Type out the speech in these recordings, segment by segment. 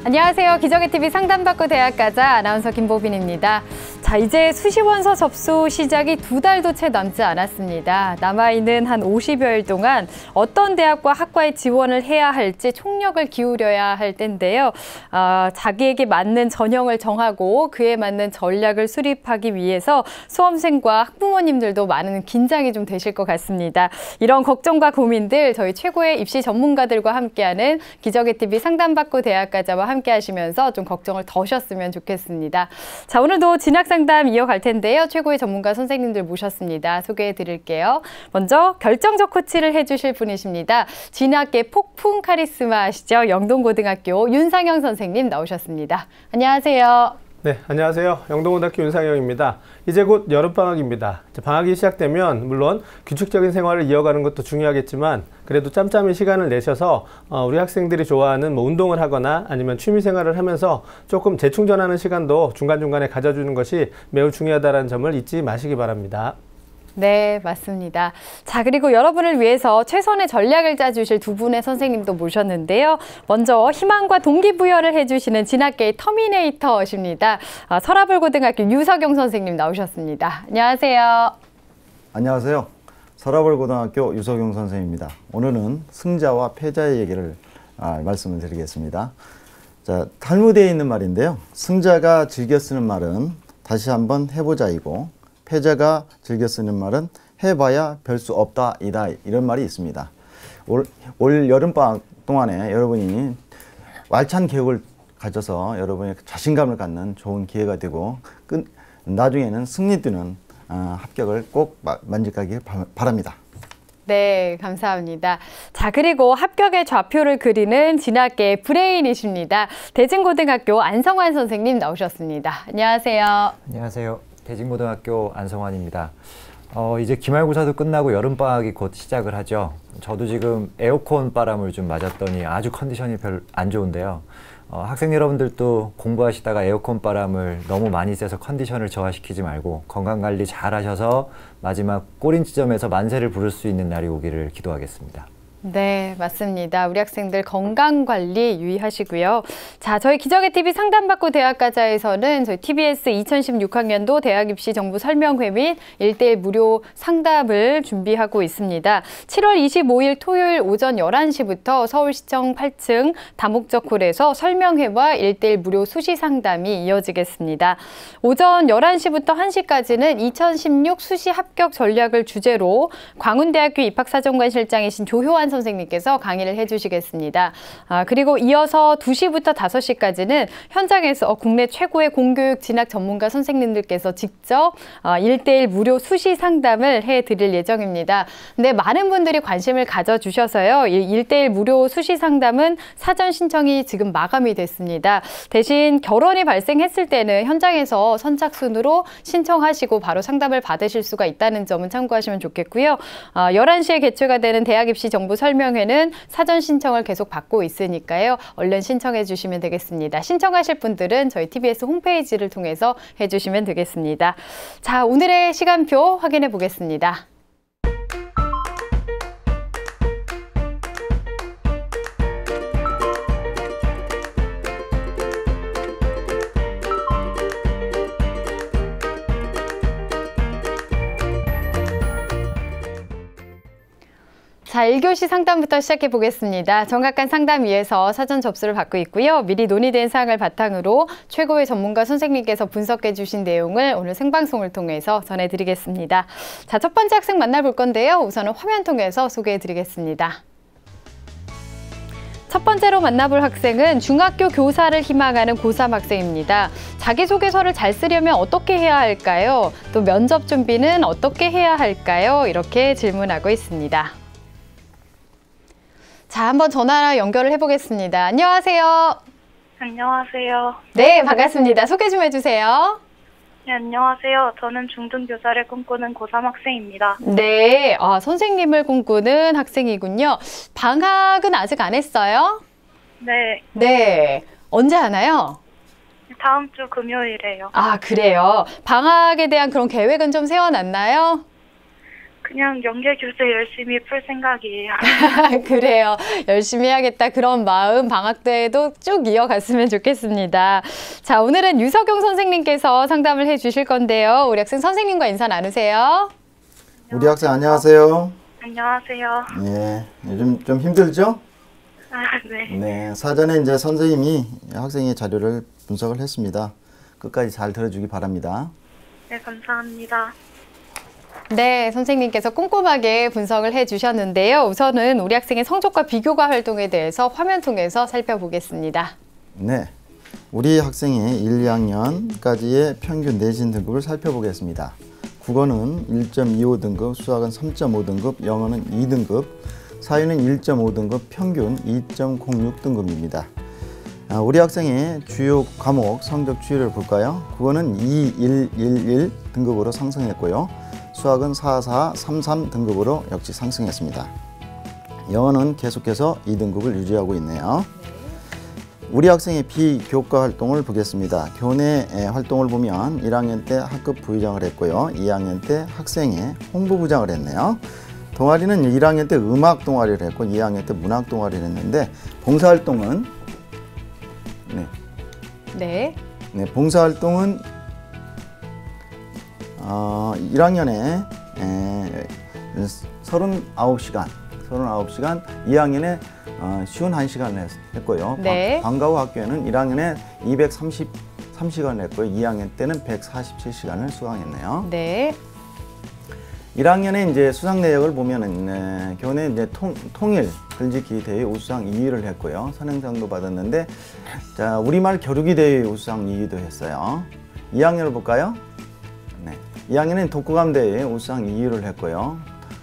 안녕하세요. 기적의TV 상담받고 대학 가자 아나운서 김보빈입니다. 자, 이제 수시원서 접수 시작이 2달도 채 남지 않았습니다. 남아있는 한 50여일 동안 어떤 대학과 학과에 지원을 해야 할지 총력을 기울여야 할 텐데요. 자기에게 맞는 전형을 정하고 그에 맞는 전략을 수립하기 위해서 수험생과 학부모님들도 많은 긴장이 좀 되실 것 같습니다. 이런 걱정과 고민들 저희 최고의 입시 전문가들과 함께하는 기적의TV 상담받고 대학 가자와 함께 하시면서 좀 걱정을 더셨으면 좋겠습니다. 자, 오늘도 진학 상담 이어갈 텐데요. 최고의 전문가 선생님들 모셨습니다. 소개해 드릴게요. 먼저 결정적 코치를 해주실 분이십니다. 진학계 폭풍 카리스마 아시죠? 영동고등학교 윤상영 선생님 나오셨습니다. 안녕하세요. 네, 안녕하세요. 영동고등학교 윤상영입니다. 이제 곧 여름방학입니다. 방학이 시작되면 물론 규칙적인 생활을 이어가는 것도 중요하겠지만 그래도 짬짬이 시간을 내셔서 우리 학생들이 좋아하는 운동을 하거나 아니면 취미생활을 하면서 조금 재충전하는 시간도 중간중간에 가져주는 것이 매우 중요하다는 점을 잊지 마시기 바랍니다. 네, 맞습니다. 자, 그리고 여러분을 위해서 최선의 전략을 짜주실 두 분의 선생님도 모셨는데요. 먼저 희망과 동기부여를 해주시는 진학계의 터미네이터십니다. 서라벌고등학교 유석영 선생님 나오셨습니다. 안녕하세요. 안녕하세요. 서라벌고등학교 유석영 선생님입니다. 오늘은 승자와 패자의 얘기를 말씀을 드리겠습니다. 자, 탈무드에 있는 말인데요. 승자가 즐겨 쓰는 말은 다시 한번 해보자이고 패자가 즐겨 쓰는 말은 해봐야 별 수 없다 이다 이런 말이 있습니다. 올 여름방학 동안에 여러분이 알찬 계획을 가져서 여러분의 자신감을 갖는 좋은 기회가 되고 나중에는 승리되는 합격을 꼭 만끽하길 바랍니다. 네, 감사합니다. 자, 그리고 합격의 좌표를 그리는 진학계의 브레인이십니다. 대진고등학교 안성환 선생님 나오셨습니다. 안녕하세요. 안녕하세요. 대진고등학교 안성환입니다. 이제 기말고사도 끝나고 여름방학이 곧 시작을 하죠. 저도 지금 에어컨 바람을 좀 맞았더니 아주 컨디션이 별 안 좋은데요. 학생 여러분들도 공부하시다가 에어컨 바람을 너무 많이 쐬서 컨디션을 저하시키지 말고 건강관리 잘 하셔서 마지막 꼬린 지점에서 만세를 부를 수 있는 날이 오기를 기도하겠습니다. 네, 맞습니다. 우리 학생들 건강관리 유의하시고요. 자, 저희 기적의TV 상담받고 대학 가자에서는 저희 TBS 2016학년도 대학입시 정보 설명회 및 1:1 무료 상담을 준비하고 있습니다. 7월 25일 토요일 오전 11시부터 서울시청 8층 다목적홀에서 설명회와 1:1 무료 수시 상담이 이어지겠습니다. 오전 11시부터 1시까지는 2016 수시 합격 전략을 주제로 광운대학교 입학사정관 실장이신 조효환 선생님께서 강의를 해주시겠습니다. 그리고 이어서 2시부터 5시까지는 현장에서 국내 최고의 공교육 진학 전문가 선생님들께서 직접 1:1 무료 수시 상담을 해드릴 예정입니다. 근데 많은 분들이 관심을 가져주셔서요. 1:1 무료 수시 상담은 사전 신청이 지금 마감이 됐습니다. 대신 결혼이 발생했을 때는 현장에서 선착순으로 신청하시고 바로 상담을 받으실 수가 있다는 점은 참고하시면 좋겠고요. 11시에 개최가 되는 대학입시 정보 설명회는 사전 신청을 계속 받고 있으니까요. 얼른 신청해 주시면 되겠습니다. 신청하실 분들은 저희 TBS 홈페이지를 통해서 해주시면 되겠습니다. 자, 오늘의 시간표 확인해 보겠습니다. 자, 1교시 상담부터 시작해 보겠습니다. 정확한 상담 위해서 사전 접수를 받고 있고요. 미리 논의된 사항을 바탕으로 최고의 전문가 선생님께서 분석해 주신 내용을 오늘 생방송을 통해서 전해드리겠습니다. 자, 첫 번째 학생 만나볼 건데요. 우선은 화면 통해서 소개해 드리겠습니다. 첫 번째로 만나볼 학생은 중학교 교사를 희망하는 고3 학생입니다. 자기소개서를 잘 쓰려면 어떻게 해야 할까요? 또 면접 준비는 어떻게 해야 할까요? 이렇게 질문하고 있습니다. 자, 한번 전화 연결을 해보겠습니다. 안녕하세요. 안녕하세요. 네, 반갑습니다. 소개 좀 해주세요. 네, 안녕하세요. 저는 중등교사를 꿈꾸는 고3 학생입니다. 네, 선생님을 꿈꾸는 학생이군요. 방학은 아직 안 했어요? 네. 네, 언제 하나요? 다음 주 금요일에요. 아, 그래요. 방학에 대한 그런 계획은 좀 세워놨나요? 그냥 연계 교재 열심히 풀 생각이에요. 그래요. 열심히 해야겠다. 그런 마음 방학 때에도 쭉 이어갔으면 좋겠습니다. 자, 오늘은 유석용 선생님께서 상담을 해주실 건데요. 우리 학생 선생님과 인사 나누세요. 우리 학생 안녕하세요. 안녕하세요. 네, 요즘 좀 힘들죠? 아, 네. 네, 사전에 이제 선생님이 학생의 자료를 분석을 했습니다. 끝까지 잘 들어주기 바랍니다. 네, 감사합니다. 네, 선생님께서 꼼꼼하게 분석을 해주셨는데요. 우선은 우리 학생의 성적과 비교과 활동에 대해서 화면 통해서 살펴보겠습니다. 네, 우리 학생의 1, 2학년까지의 평균 내신 등급을 살펴보겠습니다. 국어는 1.25등급, 수학은 3.5등급, 영어는 2등급, 사회는 1.5등급, 평균 2.06등급입니다. 우리 학생의 주요 과목 성적 추이를 볼까요? 국어는 2, 1, 1, 1 등급으로 상승했고요. 수학은 4, 4, 3, 3 등급으로 역시 상승했습니다. 영어는 계속해서 2등급을 유지하고 있네요. 우리 학생의 비교과 활동을 보겠습니다. 교내 활동을 보면 1학년 때 학급 부의장을 했고요. 2학년 때 학생회 홍보부장을 했네요. 동아리는 1학년 때 음악 동아리를 했고 2학년 때 문학 동아리를 했는데 봉사활동은 봉사활동은 1학년에 39시간, 2학년에 51시간을 했고요. 네. 방과 후 학교에는 1학년에 233시간을 했고요. 2학년 때는 147시간을 수강했네요. 네. 1학년에 이제 수상 내역을 보면은 교내 이제 통일 글짓기 대회 우수상 2위를 했고요. 선행상도 받았는데, 자, 우리말 겨루기 대회 우수상 2위도 했어요. 2학년을 볼까요? 네. 2학년은 독후감 대회 우수상 2위를 했고요.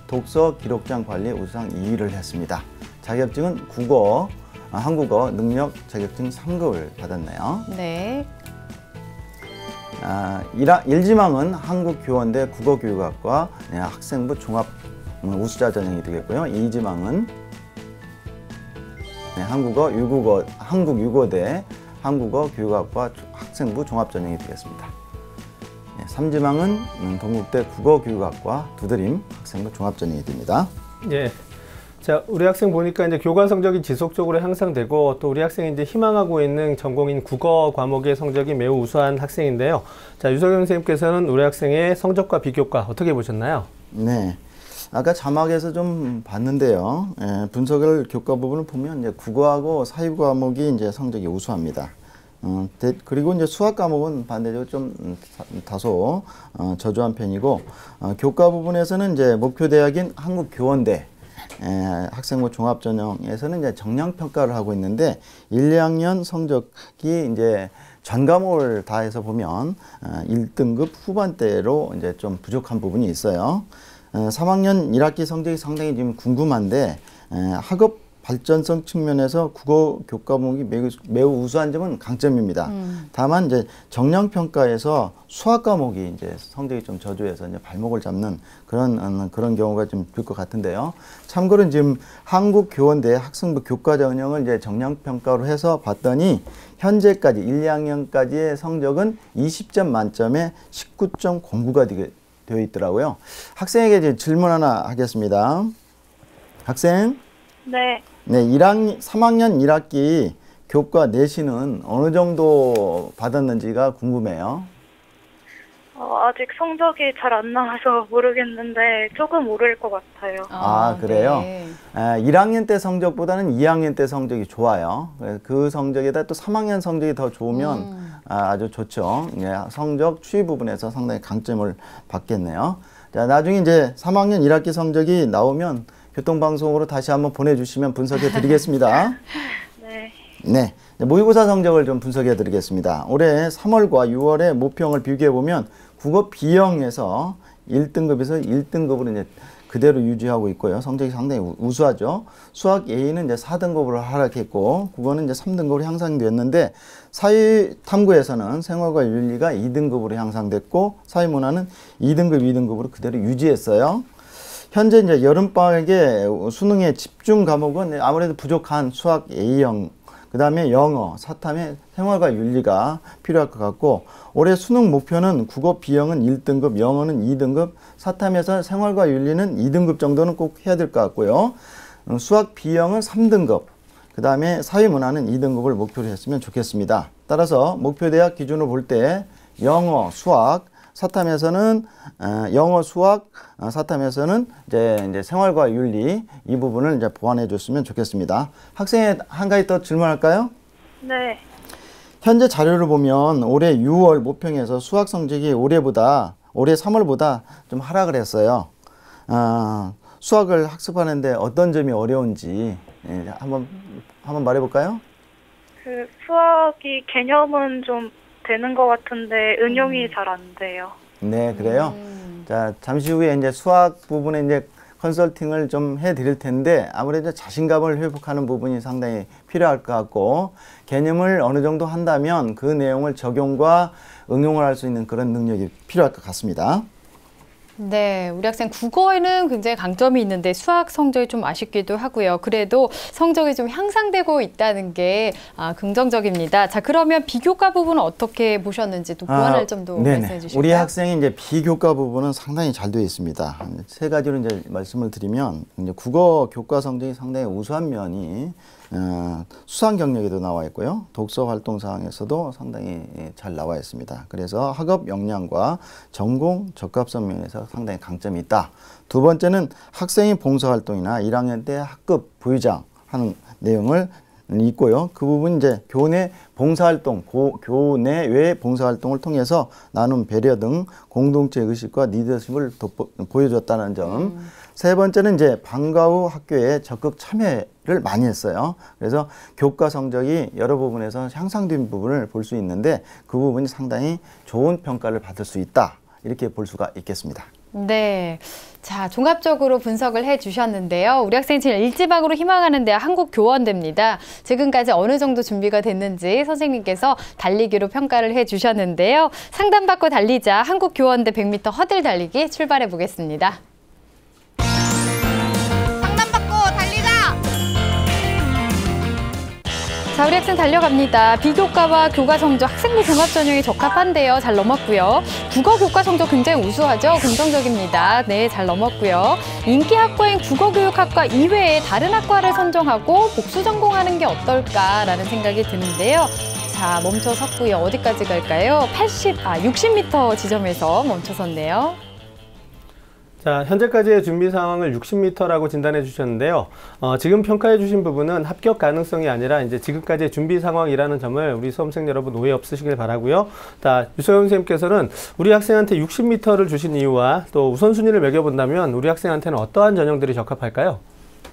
독서 기록장 관리 우수상 2위를 했습니다. 자격증은 국어, 한국어 능력 자격증 3급을 받았네요. 네. 1지망은 한국교원대 국어교육학과 학생부 종합 우수자 전형이 되겠고요. 2지망은 한국유고대 한국어교육학과 학생부 종합 전형이 되겠습니다. 3지망은 동국대 국어교육학과 두드림 학생부 종합 전형이 됩니다. 예. 자, 우리 학생 보니까 이제 교과 성적이 지속적으로 향상되고 또 우리 학생이 이제 희망하고 있는 전공인 국어 과목의 성적이 매우 우수한 학생인데요. 자, 유석영 선생님께서는 우리 학생의 성적과 비교과 어떻게 보셨나요? 네. 아까 자막에서 좀 봤는데요. 분석을 교과 부분을 보면 이제 국어하고 사회 과목이 이제 성적이 우수합니다. 그리고 이제 수학 과목은 반대적으로 좀 다소 저조한 편이고, 교과 부분에서는 이제 목표 대학인 한국교원대 학생부 종합전형에서는 이제 정량평가를 하고 있는데 1, 2학년 성적이 이제 전 과목을 다 해서 보면 1등급 후반대로 이제 좀 부족한 부분이 있어요. 3학년 1학기 성적이 상당히 지금 궁금한데 학업 발전성 측면에서 국어 교과목이 매우 우수한 점은 강점입니다. 다만 이제 정량평가에서 수학 과목이 이제 성적이 좀 저조해서 이제 발목을 잡는 그런 경우가 좀 될 것 같은데요. 참고로 지금 한국교원대 학생부 교과 전형을 이제 정량평가로 해서 봤더니 현재까지 1, 2학년까지의 성적은 20점 만점에 19.09가 되어 있더라고요. 학생에게 이제 질문 하나 하겠습니다. 학생. 네. 네, 3학년 1학기 교과 내신은 어느 정도 받았는지가 궁금해요. 아직 성적이 잘 안 나와서 모르겠는데 조금 오를 것 같아요. 그래요? 네. 1학년 때 성적보다는 2학년 때 성적이 좋아요. 그 성적에다 또 3학년 성적이 더 좋으면 아주 좋죠. 예, 성적 추이 부분에서 상당히 강점을 받겠네요. 자, 나중에 이제 3학년 1학기 성적이 나오면 교통방송으로 다시 한번 보내주시면 분석해 드리겠습니다. 네. 모의고사 성적을 좀 분석해 드리겠습니다. 올해 3월과 6월에 모평을 비교해 보면 국어 B형에서 1등급에서 1등급으로 이제 그대로 유지하고 있고요. 성적이 상당히 우수하죠. 수학 A는 이제 4등급으로 하락했고, 국어는 이제 3등급으로 향상됐는데, 사회탐구에서는 생활과 윤리가 2등급으로 향상됐고, 사회문화는 2등급, 2등급으로 그대로 유지했어요. 현재 이제 여름방학에 수능의 집중 과목은 아무래도 부족한 수학 A형, 그 다음에 영어, 사탐의 생활과 윤리가 필요할 것 같고, 올해 수능 목표는 국어 B형은 1등급, 영어는 2등급, 사탐에서 생활과 윤리는 2등급 정도는 꼭 해야 될 것 같고요. 수학 B형은 3등급, 그 다음에 사회문화는 2등급을 목표로 했으면 좋겠습니다. 따라서 목표 대학 기준으로 볼 때 영어, 수학, 사탐에서는 영어, 수학, 사탐에서는 이제 생활과 윤리 이 부분을 이제 보완해 줬으면 좋겠습니다. 학생에 한 가지 더 질문할까요? 네. 현재 자료를 보면 올해 6월 모평에서 수학 성적이 올해 3월보다 좀 하락을 했어요. 수학을 학습하는데 어떤 점이 어려운지 한번 말해볼까요? 그 수학이 개념은 좀 되는 것 같은데 응용이 잘 안 돼요. 네, 그래요. 자, 잠시 후에 이제 수학 부분에 이제 컨설팅을 좀 해드릴 텐데 아무래도 자신감을 회복하는 부분이 상당히 필요할 것 같고, 개념을 어느 정도 한다면 그 내용을 적용과 응용을 할 수 있는 그런 능력이 필요할 것 같습니다. 네, 우리 학생 국어에는 굉장히 강점이 있는데 수학 성적이 좀 아쉽기도 하고요. 그래도 성적이 좀 향상되고 있다는 게 긍정적입니다. 자, 그러면 비교과 부분은 어떻게 보셨는지 또 보완할 점도 말씀해 주실까요? 우리 학생이 이제 비교과 부분은 상당히 잘 되어 있습니다. 세 가지로 이제 말씀을 드리면, 이제 국어 교과 성적이 상당히 우수한 면이 수상 경력에도 나와 있고요. 독서 활동 사항에서도 상당히 잘 나와 있습니다. 그래서 학업 역량과 전공 적합성 면에서 상당히 강점이 있다. 두 번째는 학생이 봉사활동이나 1학년 때 학급 부의장 하는 내용을 있고요. 그 부분 이제 교내 봉사활동, 교내 외 봉사활동을 통해서 나눔, 배려 등 공동체 의식과 리더십을 보여줬다는 점. 세 번째는 이제 방과 후 학교에 적극 참여를 많이 했어요. 그래서 교과 성적이 여러 부분에서 향상된 부분을 볼 수 있는데 그 부분이 상당히 좋은 평가를 받을 수 있다. 이렇게 볼 수가 있겠습니다. 네. 자, 종합적으로 분석을 해 주셨는데요. 우리 학생이 제일 일지망으로 희망하는 대학 한국교원대입니다. 지금까지 어느 정도 준비가 됐는지 선생님께서 달리기로 평가를 해 주셨는데요. 상담받고 달리자 한국교원대 100m 허들 달리기 출발해 보겠습니다. 자, 우리 학생 달려갑니다. 비교과와 교과 성적 학생부 종합 전형이 적합한데요. 잘 넘었고요. 국어 교과 성적 굉장히 우수하죠. 긍정적입니다. 네, 잘 넘었고요. 인기 학과인 국어교육학과 이외에 다른 학과를 선정하고 복수 전공하는 게 어떨까라는 생각이 드는데요. 자, 멈춰 섰고요. 어디까지 갈까요? 60m 지점에서 멈춰 섰네요. 자, 현재까지의 준비 상황을 60m라고 진단해 주셨는데요. 지금 평가해 주신 부분은 합격 가능성이 아니라 이제 지금까지의 준비 상황이라는 점을 우리 수험생 여러분 오해 없으시길 바라고요. 자, 유서영 선생님께서는 우리 학생한테 60m를 주신 이유와 또 우선순위를 매겨본다면 우리 학생한테는 어떠한 전형들이 적합할까요?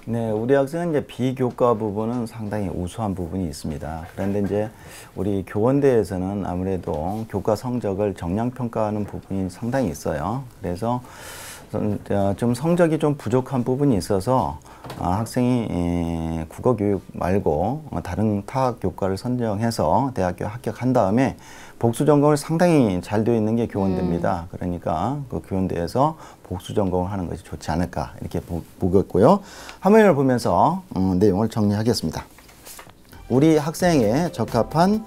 네, 우리 학생은 이제 비교과 부분은 상당히 우수한 부분이 있습니다. 그런데 이제 우리 교원대에서는 아무래도 교과 성적을 정량 평가하는 부분이 상당히 있어요. 그래서 좀 성적이 좀 부족한 부분이 있어서 학생이 국어 교육 말고 다른 타 교과를 선정해서 대학교 합격한 다음에 복수 전공을 상당히 잘 되어 있는 게 교원대입니다. 그러니까 그 교원대에서 복수 전공을 하는 것이 좋지 않을까 이렇게 보겠고요. 화면을 보면서 내용을 정리하겠습니다. 우리 학생에 적합한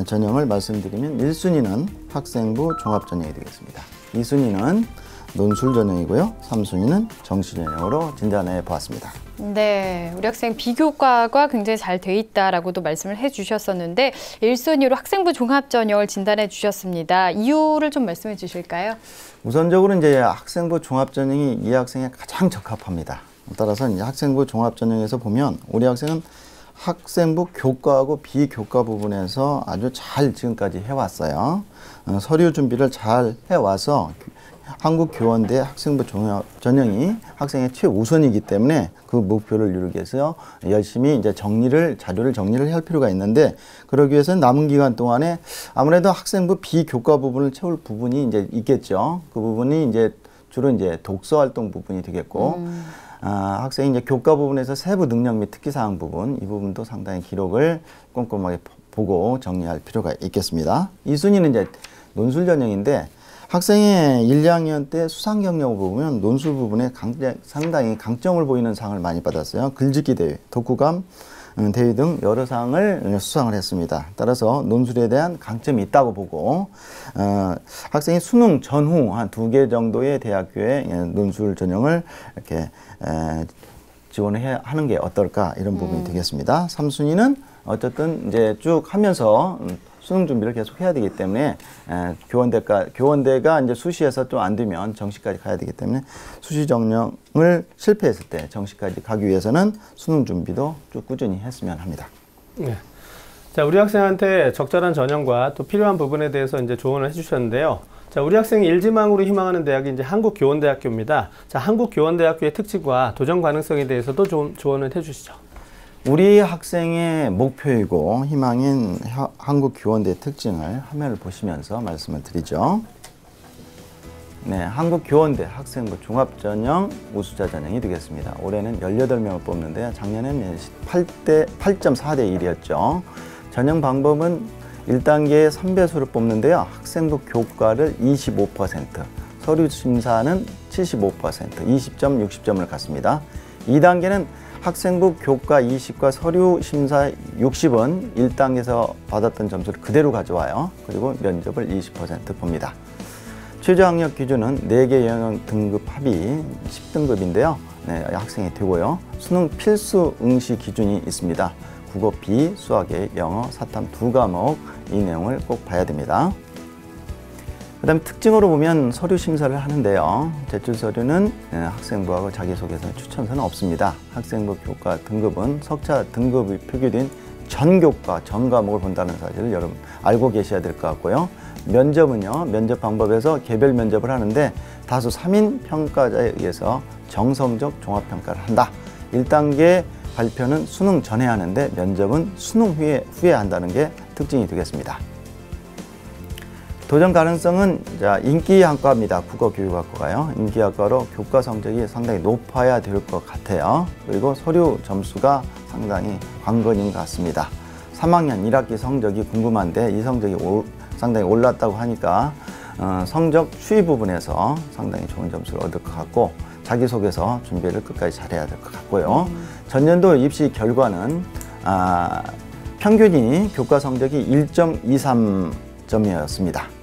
전형을 말씀드리면 1순위는 학생부 종합 전형이 되겠습니다. 2순위는 논술 전형이고요. 3순위는 정시 전형으로 진단해 보았습니다. 네, 우리 학생 비교과가 굉장히 잘 돼 있다라고도 말씀을 해주셨었는데 1순위로 학생부 종합 전형을 진단해 주셨습니다. 이유를 좀 말씀해 주실까요? 우선적으로 이제 학생부 종합 전형이 이 학생에 가장 적합합니다. 따라서 이제 학생부 종합 전형에서 보면 우리 학생은 학생부 교과하고 비교과 부분에서 아주 잘 지금까지 해왔어요. 서류 준비를 잘 해와서 한국교원대 학생부 종합 전형이 학생의 최우선이기 때문에 그 목표를 이루기 위해서 열심히 이제 자료를 정리를 할 필요가 있는데, 그러기 위해서는 남은 기간 동안에 아무래도 학생부 비교과 부분을 채울 부분이 이제 있겠죠. 그 부분이 이제 주로 이제 독서 활동 부분이 되겠고, 학생이 이제 교과 부분에서 세부 능력 및 특기사항 부분, 이 부분도 상당히 기록을 꼼꼼하게 보고 정리할 필요가 있겠습니다. 2순위는 이제 논술 전형인데, 학생의 1, 2학년 때 수상 경력을 보면 논술 부분에 상당히 강점을 보이는 상을 많이 받았어요. 글짓기 대회, 독후감, 대위 등 여러 상을 수상을 했습니다. 따라서 논술에 대한 강점이 있다고 보고 학생이 수능 전후 한 2개 정도의 대학교에 논술 전형을 이렇게 지원을 하는 게 어떨까 이런 부분이 되겠습니다. 3순위는 어쨌든 이제 쭉 하면서 수능 준비를 계속 해야 되기 때문에 교원대가 이제 수시에서 좀 안 되면 정시까지 가야 되기 때문에 수시 전형을 실패했을 때 정시까지 가기 위해서는 수능 준비도 쭉 꾸준히 했으면 합니다. 네. 자, 우리 학생한테 적절한 전형과 또 필요한 부분에 대해서 이제 조언을 해주셨는데요. 자, 우리 학생이 일지망으로 희망하는 대학이 이제 한국교원대학교입니다. 자, 한국교원대학교의 특징과 도전 가능성에 대해서도 좀 조언을 해주시죠. 우리 학생의 목표이고 희망인 한국교원대의 특징을 화면을 보시면서 말씀을 드리죠. 네, 한국교원대 학생부 종합전형 우수자 전형이 되겠습니다. 올해는 18명을 뽑는데요. 작년에는 8.4대 1이었죠. 전형 방법은 1단계에 3배수를 뽑는데요. 학생부 교과를 25%, 서류 심사는 75%, 20점, 60점을 갖습니다. 2단계는 학생부 교과 20과 서류 심사 60은 1단계에서 받았던 점수를 그대로 가져와요. 그리고 면접을 20% 봅니다. 최저학력 기준은 4개 영역 등급 합이 10등급인데요. 네, 학생이 되고요. 수능 필수 응시 기준이 있습니다. 국어 B, 수학 A, 영어, 사탐 2과목 이 내용을 꼭 봐야 됩니다. 그 다음 특징으로 보면 서류 심사를 하는데요. 제출 서류는 학생부하고 자기소개서, 추천서는 없습니다. 학생부 교과 등급은 석차 등급이 표기된 전 교과, 전 과목을 본다는 사실을 여러분 알고 계셔야 될 것 같고요. 면접은요, 면접 방법에서 개별 면접을 하는데 다수 3인 평가자에 의해서 정성적 종합평가를 한다. 1단계 발표는 수능 전에 하는데 면접은 수능 후에 한다는 게 특징이 되겠습니다. 도전 가능성은 인기학과입니다. 국어교육학과가요. 인기학과로 교과 성적이 상당히 높아야 될 것 같아요. 그리고 서류 점수가 상당히 관건인 것 같습니다. 3학년 1학기 성적이 궁금한데 이 성적이 상당히 올랐다고 하니까 성적 추이 부분에서 상당히 좋은 점수를 얻을 것 같고 자기소개서 준비를 끝까지 잘해야 될 것 같고요. 전년도 입시 결과는 평균이 교과 성적이 1.23점이었습니다.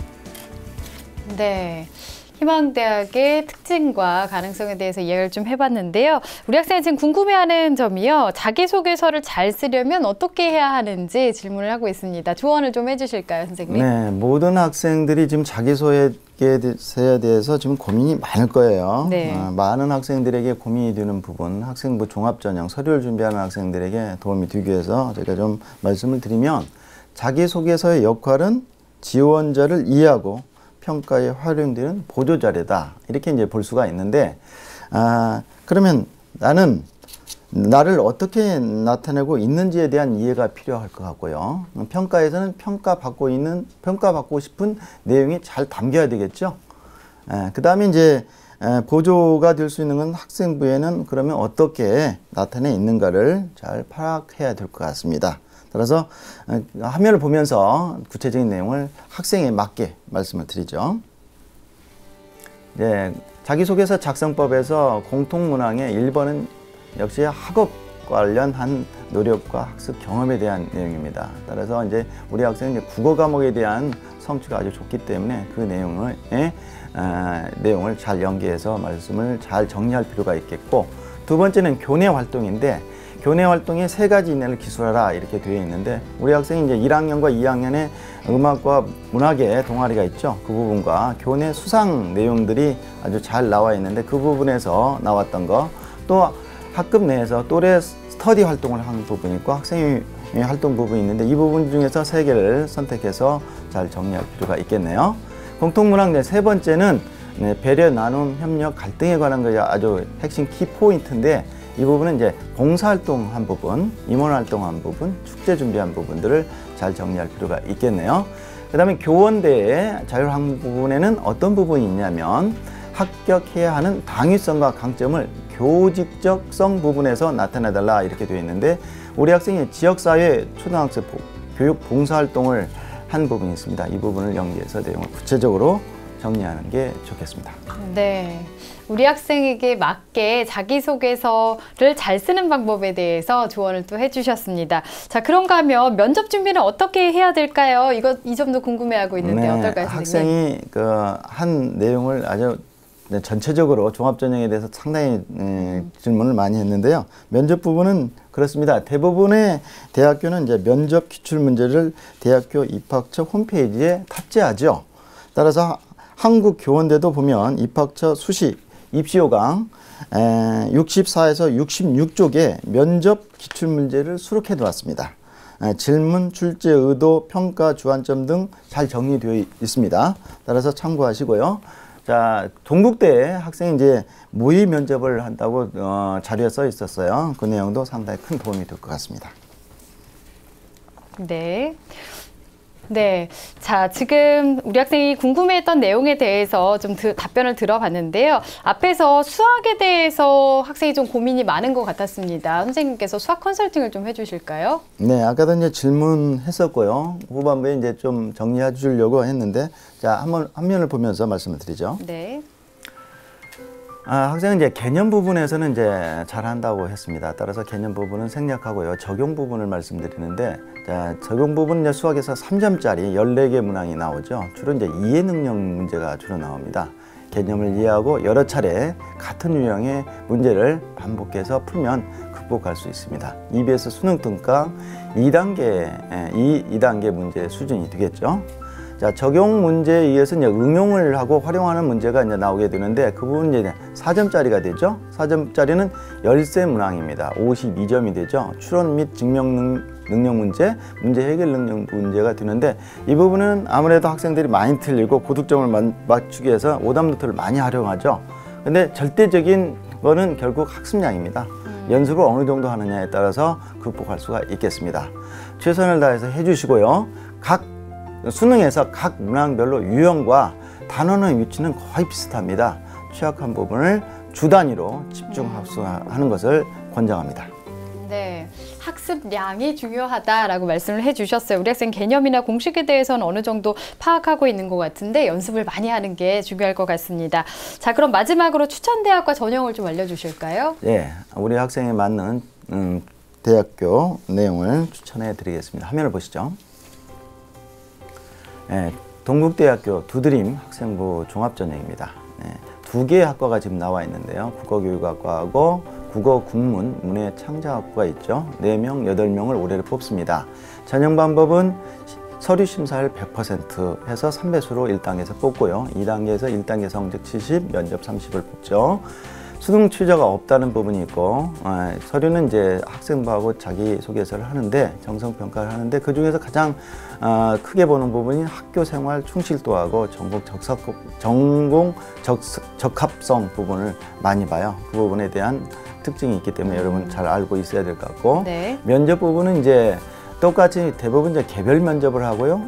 네. 희망대학의 특징과 가능성에 대해서 이야기를 좀 해봤는데요. 우리 학생이 지금 궁금해하는 점이요. 자기소개서를 잘 쓰려면 어떻게 해야 하는지 질문을 하고 있습니다. 조언을 좀 해주실까요, 선생님? 네, 모든 학생들이 지금 자기소개서에 대해서 지금 고민이 많을 거예요. 네. 많은 학생들에게 고민이 되는 부분, 학생부 종합전형 서류를 준비하는 학생들에게 도움이 되기 위해서 제가 좀 말씀을 드리면 자기소개서의 역할은 지원자를 이해하고 평가에 활용되는 보조자료다. 이렇게 이제 볼 수가 있는데, 그러면 나는 나를 어떻게 나타내고 있는지에 대한 이해가 필요할 것 같고요. 평가에서는 평가받고 싶은 내용이 잘 담겨야 되겠죠. 그 다음에 이제 보조가 될 수 있는 건 학생부에는 그러면 어떻게 나타내 있는가를 잘 파악해야 될 것 같습니다. 따라서 화면을 보면서 구체적인 내용을 학생에 맞게 말씀을 드리죠. 네, 자기소개서 작성법에서 공통문항의 1번은 역시 학업 관련한 노력과 학습 경험에 대한 내용입니다. 따라서 이제 우리 학생은 이제 국어 과목에 대한 성취가 아주 좋기 때문에 그 내용을 잘 연계해서 말씀을 잘 정리할 필요가 있겠고, 두 번째는 교내 활동인데 교내 활동에 3가지 이내를 기술하라 이렇게 되어 있는데 우리 학생이 이제 1학년과 2학년에 음악과 문학의 동아리가 있죠. 그 부분과 교내 수상 내용들이 아주 잘 나와 있는데 그 부분에서 나왔던 거, 또 학급 내에서 또래 스터디 활동을 한 부분이 있고 학생회 활동 부분이 있는데 이 부분 중에서 3개를 선택해서 잘 정리할 필요가 있겠네요. 공통문항 내 3번째는 배려, 나눔, 협력, 갈등에 관한 것이 아주 핵심 키포인트인데 이 부분은 이제 봉사활동 한 부분, 임원활동 한 부분, 축제 준비한 부분들을 잘 정리할 필요가 있겠네요. 그 다음에 교원대의 자율학 부분에는 어떤 부분이 있냐면 합격해야 하는 당위성과 강점을 교직적성 부분에서 나타내달라 이렇게 되어 있는데 우리 학생이 지역사회 초등학생 교육 봉사활동을 한 부분이 있습니다. 이 부분을 연계해서 내용을 구체적으로 정리하는 게 좋겠습니다. 네. 우리 학생에게 맞게 자기소개서를 잘 쓰는 방법에 대해서 조언을 또 해주셨습니다. 자, 그런가 하면 면접 준비는 어떻게 해야 될까요? 이 점도 궁금해하고 있는데 어떨까요, 선생님? 학생이 한 내용을 아주 전체적으로 종합전형에 대해서 상당히 질문을 많이 했는데요. 면접 부분은 그렇습니다. 대부분의 대학교는 이제 면접 기출 문제를 대학교 입학처 홈페이지에 탑재하죠. 따라서 한국교원대도 보면 입학처 수시 입시호강 64에서 66쪽에 면접 기출 문제를 수록해 놓았습니다. 질문, 출제 의도, 평가, 주안점 등 잘 정리되어 있습니다. 따라서 참고하시고요. 자, 동국대 학생이 이제 모의 면접을 한다고 자료에 써 있었어요. 그 내용도 상당히 큰 도움이 될 것 같습니다. 네. 네. 자, 지금 우리 학생이 궁금해했던 내용에 대해서 좀 답변을 들어봤는데요. 앞에서 수학에 대해서 학생이 좀 고민이 많은 것 같았습니다. 선생님께서 수학 컨설팅을 좀 해주실까요? 네, 아까도 이제 질문했었고요. 후반부에 이제 좀 정리해 주려고 했는데, 자, 화면을 보면서 말씀을 드리죠. 네. 학생은 이제 개념 부분에서는 이제 잘한다고 했습니다. 따라서 개념 부분은 생략하고요. 적용 부분을 말씀드리는데, 자, 적용 부분은 이제 수학에서 3점짜리 14개 문항이 나오죠. 주로 이제 이해 능력 문제가 주로 나옵니다. 개념을 이해하고 여러 차례 같은 유형의 문제를 반복해서 풀면 극복할 수 있습니다. EBS 수능 등가 2단계 문제 수준이 되겠죠. 자, 적용 문제에 의해서 이제 응용을 하고 활용하는 문제가 이제 나오게 되는데 그 부분이 이제 4점짜리가 되죠. 4점짜리는 열세 문항입니다. 52점이 되죠. 추론 및 증명 능력 문제, 문제 해결 능력 문제가 되는데 이 부분은 아무래도 학생들이 많이 틀리고 고득점을 맞추기 위해서 오답노트를 많이 활용하죠. 근데 절대적인 거는 결국 학습량입니다. 연습을 어느 정도 하느냐에 따라서 극복할 수가 있겠습니다. 최선을 다해서 해주시고요. 수능에서 각 문항별로 유형과 단원의 위치는 거의 비슷합니다. 취약한 부분을 주 단위로 집중 학습하는 것을 권장합니다. 네, 학습량이 중요하다라고 말씀을 해주셨어요. 우리 학생 개념이나 공식에 대해서는 어느 정도 파악하고 있는 것 같은데 연습을 많이 하는 게 중요할 것 같습니다. 자, 그럼 마지막으로 추천대학과 전형을 좀 알려주실까요? 네, 우리 학생에 맞는 대학교 내용을 추천해 드리겠습니다. 화면을 보시죠. 네, 동국대학교 두드림 학생부 종합전형입니다. 네, 두 개의 학과가 지금 나와 있는데요. 국어교육학과하고 국어국문, 문해창작학부가 있죠. 4명, 8명을 올해를 뽑습니다. 전형 방법은 서류 심사를 100% 해서 3배수로 1단계에서 뽑고요. 2단계에서 1단계 성적 70, 면접 30을 뽑죠. 수능 취저가 없다는 부분이 있고 서류는 이제 학생부하고 자기소개서를 하는데 정성평가를 하는데 그중에서 가장 크게 보는 부분이 학교생활 충실도하고 전공 적합성 부분을 많이 봐요. 그 부분에 대한 특징이 있기 때문에 여러분 잘 알고 있어야 될 것 같고 네. 면접 부분은 이제 똑같이 대부분 이제 개별 면접을 하고요.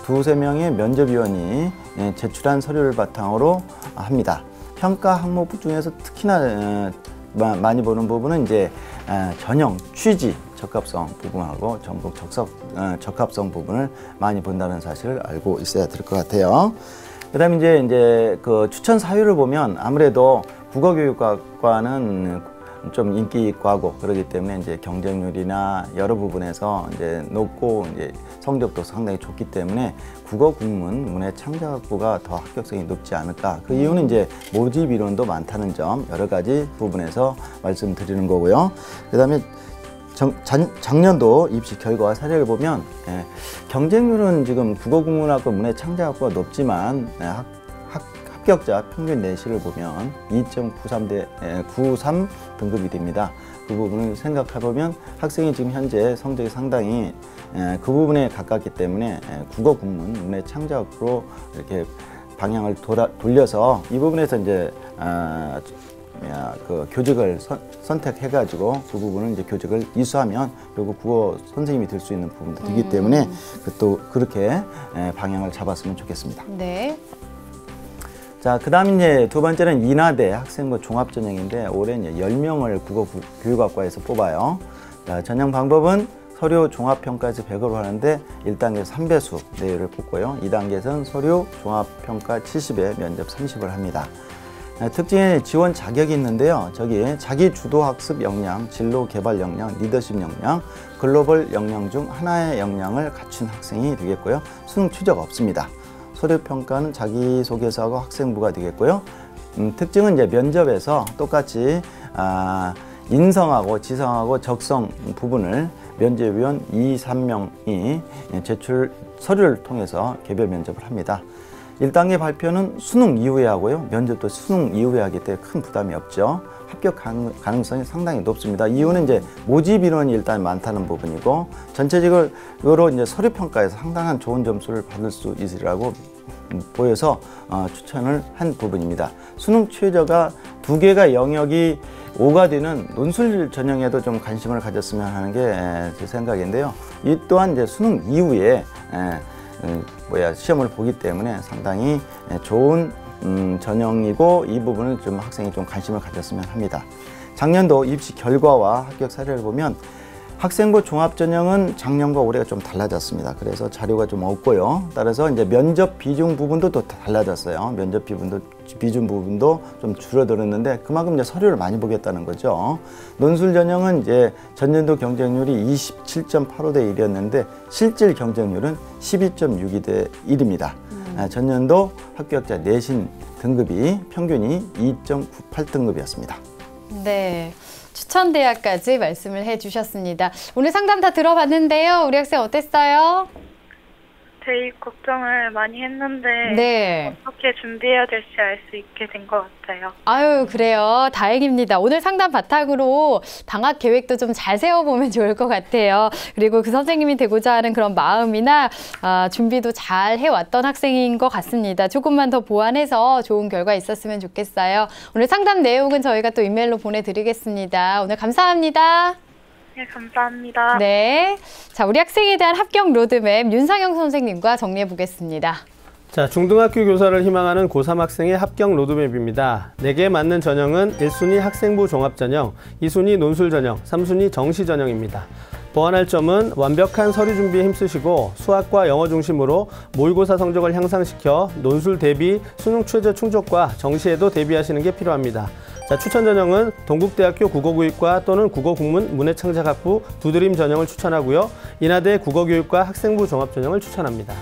2~3명의 면접위원이 제출한 서류를 바탕으로 합니다. 평가 항목 중에서 특히나 많이 보는 부분은 이제 전형, 취지, 적합성 부분하고 전공 적합성 부분을 많이 본다는 사실을 알고 있어야 될 것 같아요. 그다음에 이제 그 추천 사유를 보면 아무래도 국어교육과는 좀 인기 과고 그러기 때문에 이제 경쟁률이나 여러 부분에서 이제 높고 이제 성적도 상당히 좋기 때문에 국어국문, 문해창작학부가 더 합격성이 높지 않을까. 그 이유는 이제 모집 인원도 많다는 점 여러 가지 부분에서 말씀드리는 거고요. 그다음에 작년도 입시 결과 사례를 보면 경쟁률은 지금 국어국문학과 문해창작학부가 높지만 합격자 평균 내신을 보면 2.93 등급이 됩니다. 그 부분을 생각해보면 학생이 지금 현재 성적이 상당히 그 부분에 가깝기 때문에 국어 국문, 문해 창작으로 이렇게 방향을 돌려서 이 부분에서 이제 그 교직을 선택해가지고 그 부분을 이제 교직을 이수하면 결국 국어 선생님이 될 수 있는 부분도 되기 때문에 또 그렇게 방향을 잡았으면 좋겠습니다. 네. 자, 그 다음 이제 두 번째는 인하대 학생부 종합전형인데 올해 이제 10명을 국어교육학과에서 뽑아요. 자, 전형 방법은 서류 종합평가에서 100으로 하는데 1단계 3배수 내외를 뽑고요. 2단계에서는 서류 종합평가 70에 면접 30을 합니다. 특징에 지원 자격이 있는데요. 저기 자기 주도 학습 역량, 진로 개발 역량, 리더십 역량, 글로벌 역량 중 하나의 역량을 갖춘 학생이 되겠고요. 수능 최저가 없습니다. 서류 평가는 자기소개서하고 학생부가 되겠고요. 특징은 이제 면접에서 똑같이 인성하고 지성하고 적성 부분을 면접위원 2, 3명이 제출 서류를 통해서 개별 면접을 합니다. 1단계 발표는 수능 이후에 하고요. 면접도 수능 이후에 하기 때문에 큰 부담이 없죠. 합격 가능성이 상당히 높습니다. 이유는 이제 모집 인원이 일단 많다는 부분이고 전체적으로 이제 서류 평가에서 상당한 좋은 점수를 받을 수 있으리라고 보여서 추천을 한 부분입니다. 수능 최저가 2개가 영역이 5가 되는 논술 전형에도 좀 관심을 가졌으면 하는 게 제 생각인데요. 이 또한 이제 수능 이후에 시험을 보기 때문에 상당히 좋은 전형이고 이 부분을 좀 학생이 좀 관심을 가졌으면 합니다. 작년도 입시 결과와 합격 사례를 보면 학생부 종합전형은 작년과 올해가 좀 달라졌습니다. 그래서 자료가 좀 없고요. 따라서 이제 면접 비중 부분도 또 달라졌어요. 면접 비중 부분도 좀 줄어들었는데 그만큼 이제 서류를 많이 보겠다는 거죠. 논술 전형은 이제 전년도 경쟁률이 27.85대 1이었는데 실질 경쟁률은 12.62대 1입니다. 전년도 합격자 내신 등급이 평균이 2.98등급이었습니다. 네. 추천대학까지 말씀을 해주셨습니다. 오늘 상담 다 들어봤는데요. 우리 학생 어땠어요? 대입 걱정을 많이 했는데 네. 어떻게 준비해야 될지 알 수 있게 된 것 같아요. 아유, 그래요. 다행입니다. 오늘 상담 바탕으로 방학 계획도 좀 잘 세워보면 좋을 것 같아요. 그리고 그 선생님이 되고자 하는 그런 마음이나 준비도 잘 해왔던 학생인 것 같습니다. 조금만 더 보완해서 좋은 결과 있었으면 좋겠어요. 오늘 상담 내용은 저희가 또 이메일로 보내드리겠습니다. 오늘 감사합니다. 네, 감사합니다. 네. 자, 우리 학생에 대한 합격 로드맵 윤상영 선생님과 정리해 보겠습니다. 자, 중등학교 교사를 희망하는 고3 학생의 합격 로드맵입니다. 4개에 맞는 전형은 1순위 학생부 종합전형, 2순위 논술전형, 3순위 정시전형입니다. 보완할 점은 완벽한 서류 준비에 힘쓰시고 수학과 영어 중심으로 모의고사 성적을 향상시켜 논술 대비 수능 최저 충족과 정시에도 대비하시는 게 필요합니다. 자, 추천 전형은 동국대학교 국어교육과 또는 국어국문 문해창작학부 두드림 전형을 추천하고요. 인하대 국어교육과 학생부 종합전형을 추천합니다.